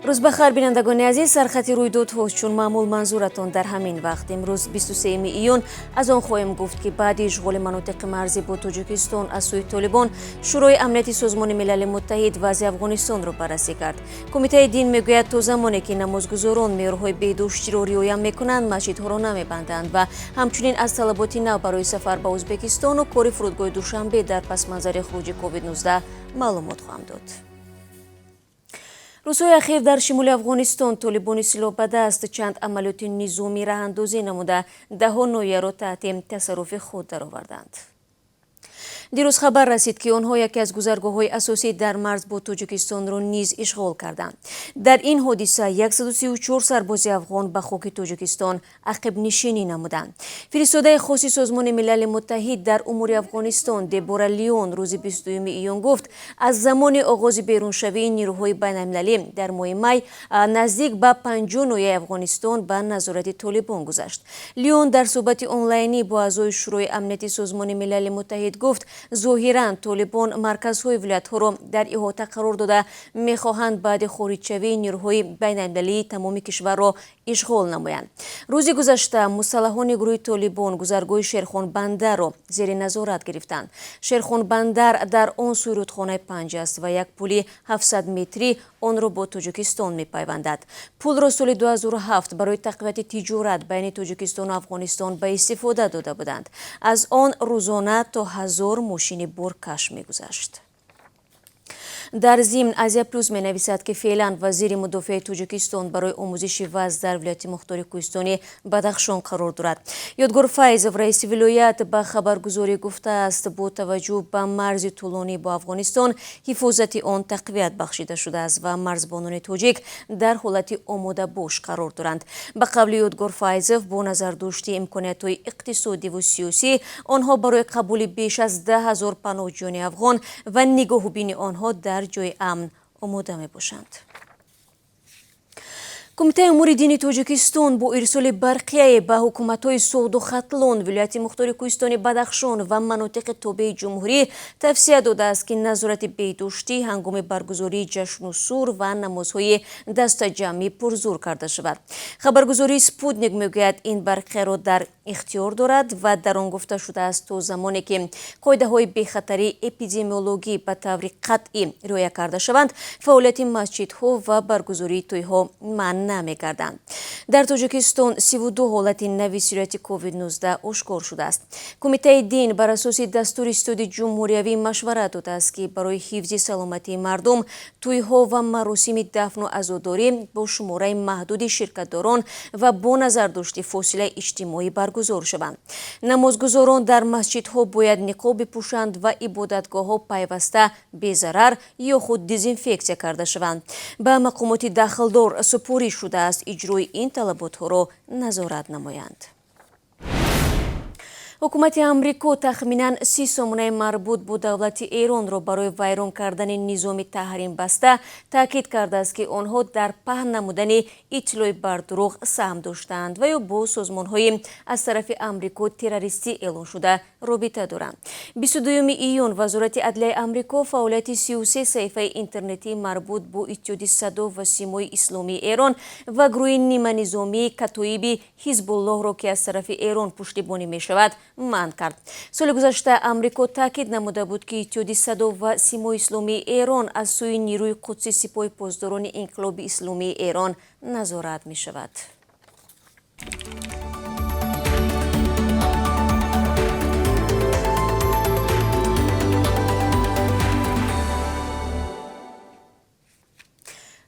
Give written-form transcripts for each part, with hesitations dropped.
روز بخیر بینندگان عزیز، سرخطی رویدادها چون معمول منظورتان در همین وقت. امروز 23 ایون از آن خواهیم گفت که بعد اشغال مناطق مرزی با تاجیکستان از سوی طالبان، شورای امنیتی سازمان ملل متحد وضع افغانستان را بررسی کرد. کمیته دین میگوید تا زمانی که نمازگزاران معیارهای بهداشتی را رعایت میکنند، مسجدها را نمیبندند و همچنین از طلبات نو برای سفر به ازبکستان و کار فرودگاه دوشنبه در پس منظر خروج کووید 19 معلومات خواهند داد. روزهای اخیر در شمال افغانستان طالبان سلاح به دست چند عملیات نظامی راهاندازی نموده دهها ناحیه را تحت تصرف خود درآوردند. دیروز خبر رسید که آنها یکی از گذرگاه‌های اساسی در مرز با تاجیکستان را نیز اشغال کردند. در این حادثه 134 سرباز افغان به خاک تاجیکستان عقب نشینی نمودند. فرستاده خاص سازمان ملل متحد در امور افغانستان دبورا لیون روز 22 ایون گفت از زمان آغاز بیرونشوی نیروهای بین‌المللی در ماه می نزدیک به 50 ناحیه افغانستان به نظارت طالبان گذشت. لیون در صحبت آنلاینی با اعضای شورای امنیتی سازمان ملل متحد گفت ظاهراً طالبان مرکزهای ولایت‌ها را در احاطه قرار داده می‌خواهند بعد خارجشوی نیروهای بین‌المللی تمام کشور را اشغال نمایند. روز گذشته مسلحان گروه طالبان گذرگاه شیرخان بندر را زیر نظارت گرفتند. شیرخان بندر در آن سوی رودخانه پنج است و یک پل 700 متری آن را با تاجیکستان می‌پیوندد. پل را سال 2007 برای تقویت تجارت بین تاجیکستان و افغانستان به استفاده داده بودند. از آن روزانه تا 1000 ماشین بار کش می‌گذشت. در ضمن آزیا پلوس می نویسد که فعلا وزیر مدافع تاجیکستان برای آموزش وضع در ولایت مختار کوهستانی بدخشان قرار دارد. یادگار فیضов رئیس ولایت به خبرگزاری گفته است با توجه به مرز طولانی با افغانستان حفاظت آن تقویت بخشیده شده است و مرزبانان تاجیک در حالت آماده باش قرار دارند. به قول یادگار فیضов با نظر داشته امکانات‌های اقتصادی و سیاسی آنها برای قبول بیش از 10,000 پناهجویان افغان و نگاهبین آنها در جای امن آماده می باشند. کمیته امور دینی تاجیکستان با ارسال برقیه به حکومت‌های سعود و ختلون، ولایت مختار کوهستانی بدخشان و مناطق تابع جمهوری توصیه داده است که نظارت بهداشتی هنگام برگزاری جشن و سور و نمازهای دست جمعی پرزور کرده شود. خبرگزاری سپوتنیک میگوید این برقیه را در اختیار دارد و در آن گفته شده است تا زمانی که قاعده‌های بی‌خطری اپیدمیولوژی به طور قطعی رعایت کرده شوند، فعالیت مسجدها و برگزاری توی‌ها منع نمی‌گردند. در تاجیکستان 32 حالت نوی سیرت کووید 19 آشکار شده است. کمیته دین بر اساس دستور استاد جمهوریوی مشورت داده است که برای حفظ سلامتی مردم توی‌ها و مراسم دفن و عزاداری با شماره محدود شرکت‌داران و با نظر داشته فاصله اجتماعی برگزار شوند. نمازگزاران در مسجدها باید نقاب بپوشند و عبادتگاه‌ها پیوسته بی‌ضرر یا خود دزینفکسیون کرده شوند. به مقامات داخلدار سپاری شده است اجرای این طلبات‌ها را نظارت نمایند. حکومت امریکا تخمیناً 30 سامانه مربوط به دولت ایران را برای ویران کردن نظام تحریم بسته تاکید کرده است که آنها در پهن نمودن اطلاع بر دروغ سهم داشتند و یا با سازمان‌های از طرف امریکا تروریستی اعلام شده رابطه دارند. 22 ایون وزارت عدلیه امریکا فعالیت 33 صفحه اینترنتی مربوط به اتحاد صدا و سیمای اسلامی ایران و گروه نیمه نظامی کتایب حزب الله را که از طرف ایران پشتیبانی می شود منع کرد. سال گذشته امریکا تاکید نموده بود که اتحاد صدا و سیمای اسلامی ایران از سوی نیروی قدسی سپاه پاسداران انقلاب اسلامی ایران نظارت می شود.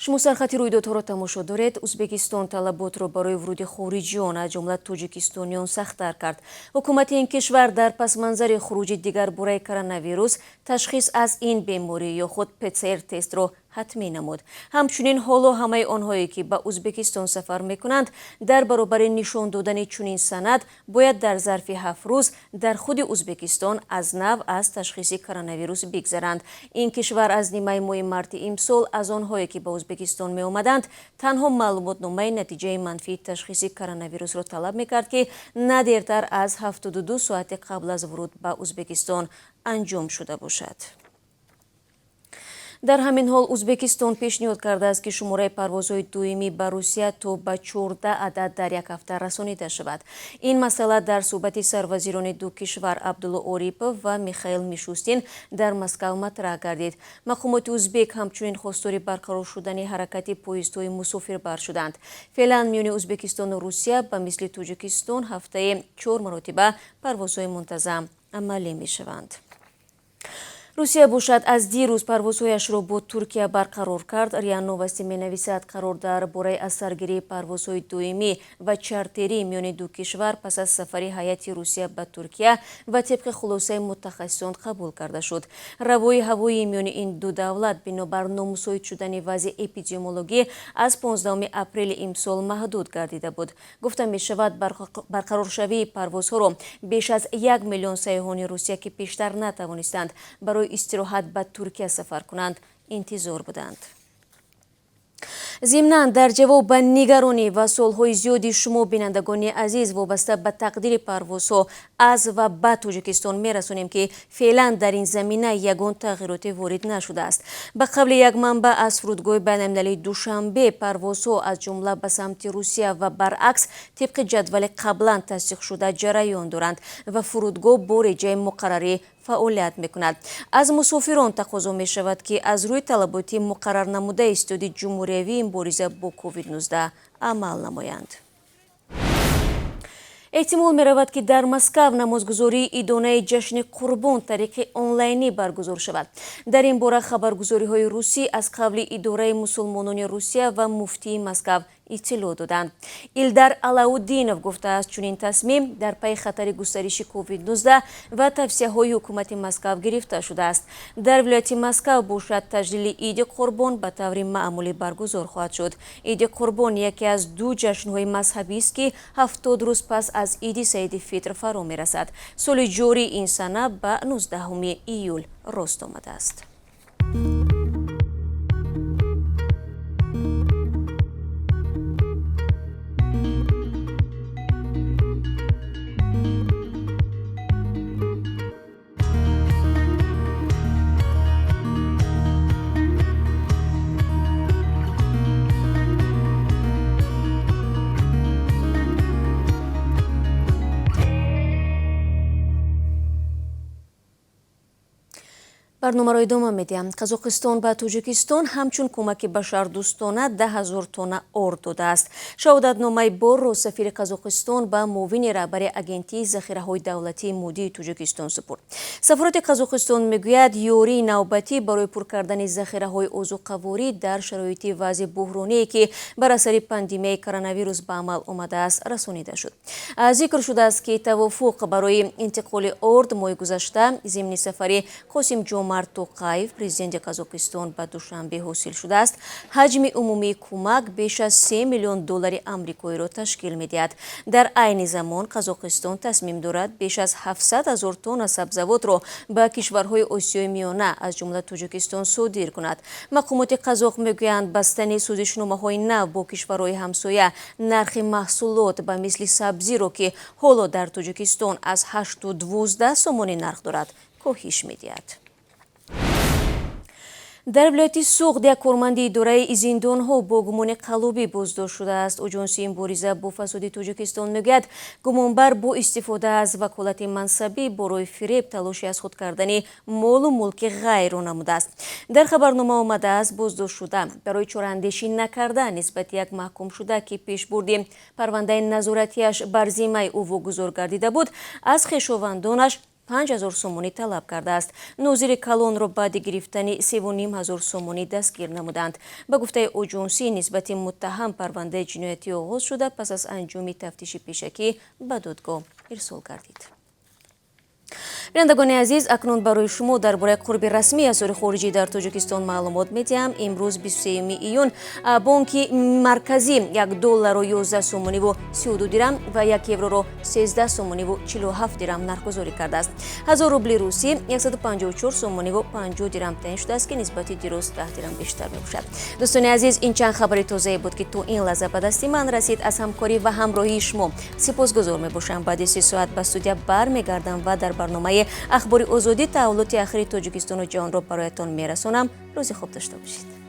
شما سرخطی رویدادها را تماشا دارید. ازبکستان طلبات را برای ورود خارجیان از جمله تاجیکستانیان سخت‌تر کرد. حکومت این کشور در پس منظر خروج دیگر باره کرونا ویروس تشخیص از این بیماری یا خود PCR تست را حتمی نمود. همچنین حالا همه آنهایی که به ازبکستان سفر میکنند در برابر نشان دادن چنین سند باید در ظرف 7 روز در خود ازبکستان از نو از تشخیص کرونا ویروس بگذرند. این کشور از نیمه ماه مارت امسال از آنهایی که به ازبکستان می آمدند تنها معلومات نامه نتیجه منفی تشخیص کرونا ویروس را طلب میکرد که نه دیرتر از 72 ساعت قبل از ورود به ازبکستان انجام شده باشد. дар ҳамин ҳол ӯзбекистон пешниҳод кардааст ки шумораи парвозҳои дуюмӣ ба Русия то ба 14 адад дар як ҳафта расонида шавад. Ин масъала дар суҳбати сарвазирони ду кишвар Абдулло Орипов ва Михаил Мишустин дар Москав матраҳ гардид. Мақомоти ӯзбек ҳамчунин хостори барқарор шудани ҳаракати поездҳои мусофирбар шуданд. Феълан миёни Ӯзбекистону Русия ба мисли Тоҷикистон ҳафтаи 4 маротиба парвозҳои мунтазам амалӣ мешаванд. Русия бошад аз дирӯз парвозҳояшро бо Туркия барқарор кард. РИА Новости менависад қарор дар бораи аз саргирии парвозҳои дуюмӣ ва чартерии миёни ду кишвар пас аз сафари ҳайати Русия ба Туркия ва тибқи хулосаи мутахассисон қабул карда шуд. Равои ҳавоии миёни ин ду давлат бинобар номусоид шудани вазъи эпидемиологӣ аз 15 апрели имсол маҳдуд гардида буд. Гуфта мешавад барқароршавии парвозҳоро беш аз 1 миллион сайёҳони Русия ки пештар натавонистанд барои истироҳат ба Туркия сафар кунанд интизор буданд. Зимнан дар ҷавоб ба нигаронӣ ва солҳои зиёди шумо бинандагони азиз вобаста ба тақдири парвозҳо аз ва ба Тоҷикистон мерасонем ки феълан дар ин замина ягон тағйироте ворид нашудааст. Ба қавли як манбаъ аз фурудгоҳи байналмилалии Душанбе парвозҳо аз ҷумла ба самти Русия ва баръакс тибқи ҷадвали қаблан тасдиқшуда ҷараён доранд ва фурудгоҳ бо реҷаи муқаррарӣ фаъолият мекунад. Аз мусофирон тақозо мешавад ки аз рӯи талаботи муқаррар намуда истиёди ҷумҳуриявии мубориза бо COVID-19 амал намоянд. эҳтимол меравад ки дар Москав намозгузории идонаи ҷашни Қурбон тариқи онлайнӣ баргузор шавад. Дар ин бора хабаргузориҳои русӣ аз қавли идораи мусулмонони Русия ва муфтии Москав иттилоъ доданд. Илдар Алауддинов гуфтааст, чунин тасмим дар пайи хатари густариши COVID-19 ва тавсияҳои ҳукумати Москав гирифта шудааст. Дар вилояти Москав бошад таҷлили Иди Қурбон ба таври маъмулӣ баргузор хоҳад шуд. Иди Қурбон яке аз ду ҷашнҳои мазҳабист ки 70 рӯз пас аз Иди Саиди Фитр фаро мерасад. соли ҷорӣ ин сана ба 19 июл рост омадааст. барномаро идома медиҳам. Қазоқистон ба Тоҷикистон ҳамчун кӯмаки башардӯстона 10 000 тонна орд додааст. Шаҳодатномаи борро сафири Қазоқистон ба муовини раҳбари агентии захираҳои давлатии мудии Тоҷикистон супурд. Сафорати Қазоқистон мегӯяд ёрии навбатӣ барои пур кардани захираҳои озуқаворӣ дар шароити вазъи буҳроние ки бар асари пандемияи коронавирус ба амал омадааст расонида шуд. Зикр шудааст ки тавофуқ барои интиқоли орд моҳи гузашта зимни сафари Қосим Ҷомарт Тоқаев президенти Қазоқистон ба Душанбе ҳосил шудааст. Ҳаҷми умумии кӯмак беш аз 3 миллион доллари амрикоиро ташкил медиҳад. Дар айни замон Қазоқистон тасмим дорад беш аз 700 000 тонна сабзавотро ба кишварҳои Осиёи миёна аз ҷумла Тоҷикистон содир кунад. Мақомоти қазоқ мегӯянд бастани сӯзишномаҳои нав бо кишварҳои ҳамсоя нархи маҳсулот ба мисли сабзиро ки ҳоло дар Тоҷикистон аз 8 – 12 сомонӣ нарх дорад коҳиш медиҳад. дар вилояти Суғд як корманди идораи зиндонҳо бо гумони қалубӣ боздошт шудааст. Оҷонсии мубориза бо фасоди Тоҷикистон мегӯяд гумонбар бо истифода аз ваколати мансабӣ борои фиреб талоши аз худ кардани молу мулки ғайрро намудааст. Дар хабарнома омадааст боздоштшуда барои чораандешӣ накардан нисбати як маҳкумшуда ки пешбурди парвандаи назоратияш бар зиммаи ӯ вогузор гардида буд аз хешовандонаш 5000 сомонӣ талаб кардааст. Нозири Калонро баъди гирифтани 3500 сомонӣ дастгир намуданд. Ба гуфтаи оҷонсӣ нисбати муттаҳам парвандаи ҷиноятӣ оғоз шуда пас аз анҷоми тафтиши пешакӣ ба додгоҳ ирсол гардид. бинандагони азиз, акнун барои шумо дар бораи қурби расмии асъори хориҷӣ дар Тоҷикистон маълумот медиҳам. Имрӯз 23 июн бонки марказӣ $1 11 сомониву 32 дирам ва 1 евроро 13 сомониву 47 дирам нархгузорӣ кардааст. 1000 рубли русӣ 154 сомониву 50 дирам таъин шудааст ки нисбати дирӯз 10 дирам бештар мебошад. дӯстони азиз, ин чанд хабари тозае буд ки то ин лаҳза ба дасти ман расид. Аз ҳамкорӣ ва ҳамроҳии шумо сипосгузор мебошам. Баъди 3 соат ба студия бармегардам ва дар برنامه اخباری آزادی تحولات اخیر تاجیکستان و جهان را برایتان میرسانم. روز خوب داشته باشید.